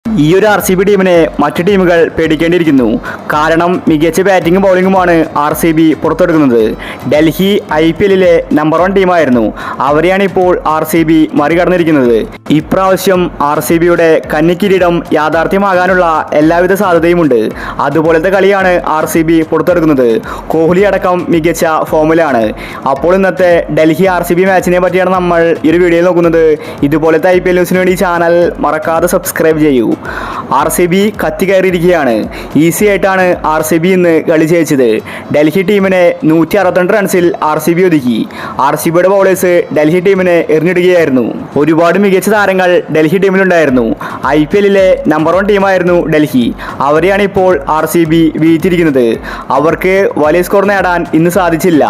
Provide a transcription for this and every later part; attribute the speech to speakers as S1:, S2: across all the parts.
S1: ഈ ഒരു R C B ടീമിനെ മറ്റു ടീമുകൾ പേടിക്കേണ്ടിയിരിക്കുന്നു. കാരണം മികച്ച ബാറ്റിംഗും ബൗളിംഗുമാണ് ആർ സി ബി പുറത്തെടുക്കുന്നത്. ഡൽഹി IPL-ലെ നമ്പർ 1 ടീമായിരുന്നു. അവരെയാണ് ഇപ്പോൾ ആർ സി ബി മറികടന്നിരിക്കുന്നത്. ഇപ്രാവശ്യം ആർ സി ബിയുടെ കന്നിക്കിരീടം യാഥാർത്ഥ്യമാകാനുള്ള എല്ലാവിധ സാധ്യതയുമുണ്ട്. അതുപോലത്തെ കളിയാണ് ആർ സി ബി പുറത്തെടുക്കുന്നത്. കോഹ്ലി അടക്കം മികച്ച ഫോമിലാണ്. അപ്പോൾ ഇന്നത്തെ ഡൽഹി ആർ സി ബി മാച്ചിനെ പറ്റിയാണ് നമ്മൾ ഈ ഒരു വീഡിയോയിൽ നോക്കുന്നത്. ഇതുപോലത്തെ IPL ന്യൂസിന് വേണ്ടി ചാനൽ മറക്കാതെ സബ്സ്ക്രൈബ് ചെയ്യൂ. ആർ സി ബി കത്തി കയറിയിരിക്കുകയാണ്. ഈസി ആയിട്ടാണ് ആർ സി ബി ഇന്ന് കളി ജയിച്ചത്. ഡൽഹി ടീമിനെ 162 റൺസിൽ ആർ സി ബി ഒതുക്കി. ആർ സി ബിയുടെ ബൗളേഴ്സ് ഡൽഹി ടീമിനെ എറിഞ്ഞിടുകയായിരുന്നു. ഒരുപാട് മികച്ച താരങ്ങൾ ഡൽഹി ടീമിലുണ്ടായിരുന്നു. IPL-ലെ നമ്പർ 1 ടീമായിരുന്നു ഡൽഹി. അവരെയാണ് ഇപ്പോൾ ആർ സി ബി വീഴ്ത്തിയിരിക്കുന്നത്. അവർക്ക് വലിയ സ്കോർ നേടാൻ ഇന്ന് സാധിച്ചില്ല.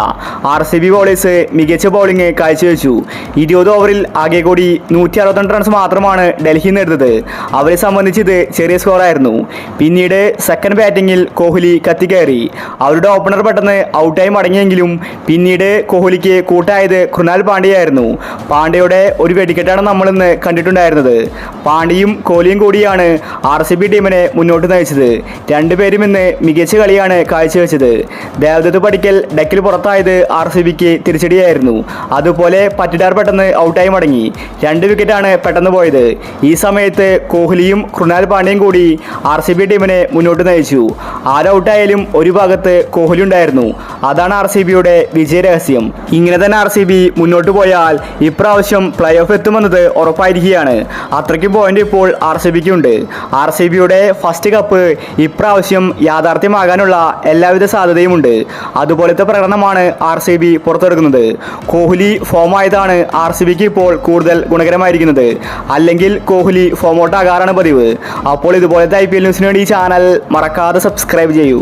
S1: ആർ സി ബി ബൗളേഴ്സ് മികച്ച ബൗളിംഗ് കാഴ്ചവെച്ചു. 20 ഓവറിൽ ആകെ കൂടി 162 റൺസ് മാത്രമാണ് ഡൽഹി നേടുന്നത്. അവരെ സംബന്ധിച്ച് ഇത് ചെറിയ സ്കോറായിരുന്നു. പിന്നീട് സെക്കൻഡ് ബാറ്റിങ്ങിൽ കോഹ്ലി കത്തിക്കയറി. അവരുടെ ഓപ്പണർ പെട്ടെന്ന് ഔട്ടായി മടങ്ങിയെങ്കിലും പിന്നീട് കോഹ്ലിക്ക് കൂട്ടായത് കൃണാൽ പാണ്ഡ്യയായിരുന്നു. പാണ്ഡ്യയുടെ ഒരു വെടിക്കെട്ടാണ് നമ്മളിന്ന് കണ്ടിട്ടുണ്ടായിരുന്നത്. പാണ്ഡ്യയും കോഹ്ലിയും കൂടിയാണ് ആർ സി ബി ടീമിനെ മുന്നോട്ട് നയിച്ചത്. രണ്ടുപേരും ഇന്ന് മികച്ച കളിയാണ് കാഴ്ചവെച്ചത്. ദേവദത്ത് പടിക്കൽ ഡെക്കിൽ പുറത്തായത് ആർ സി ബിക്ക് തിരിച്ചടിയായിരുന്നു. അതുപോലെ പറ്റിഡാർ പെട്ടെന്ന് ഔട്ടായി മടങ്ങി. 2 വിക്കറ്റാണ് പെട്ടെന്ന് പോയത്. ഈ സമയത്ത് കോഹ്ലിയും കൃണാൽ പാണ്ഡ്യയും കൂടി ആർ സി ബി ടീമിനെ മുന്നോട്ട് നയിച്ചു. ആരൗട്ടായാലും ഒരു ഭാഗത്ത് കോഹ്ലി ഉണ്ടായിരുന്നു. അതാണ് ആർ സി ബിയുടെ വിജയരഹസ്യം. ഇങ്ങനെ തന്നെ ആർ സി ബി മുന്നോട്ട് പോയാൽ ഇപ്രാവശ്യം പ്ലേ ഓഫ് എത്തുമെന്നത് ഉറപ്പായിരിക്കുകയാണ്. അത്രയ്ക്കും പോയിന്റ് ഇപ്പോൾ ആർ സി ബിക്ക് ഉണ്ട്. ആർ സി ബിയുടെ ഫസ്റ്റ് കപ്പ് ഇപ്രാവശ്യം യാഥാർത്ഥ്യമാകാനുള്ള എല്ലാവിധ സാധ്യതയുമുണ്ട്. അതുപോലത്തെ പ്രകടനമാണ് ആർ സി ബി പുറത്തെടുക്കുന്നത്. കോഹ്ലി ഫോമായതാണ് ആർ സി ബിക്ക് ഇപ്പോൾ കൂടുതൽ ഗുണകരമായിരിക്കുന്നത്. അല്ലെങ്കിൽ കോഹ്ലി ഫോമൗട്ടാകാറാണ് പതിവ്. അപ്പോൾ ഇതുപോലത്തെ IPL ന്യൂസിന് വേണ്ടി ഈ ചാനൽ മറക്കാതെ സബ്സ്ക്രൈബ് ചെയ്യൂ.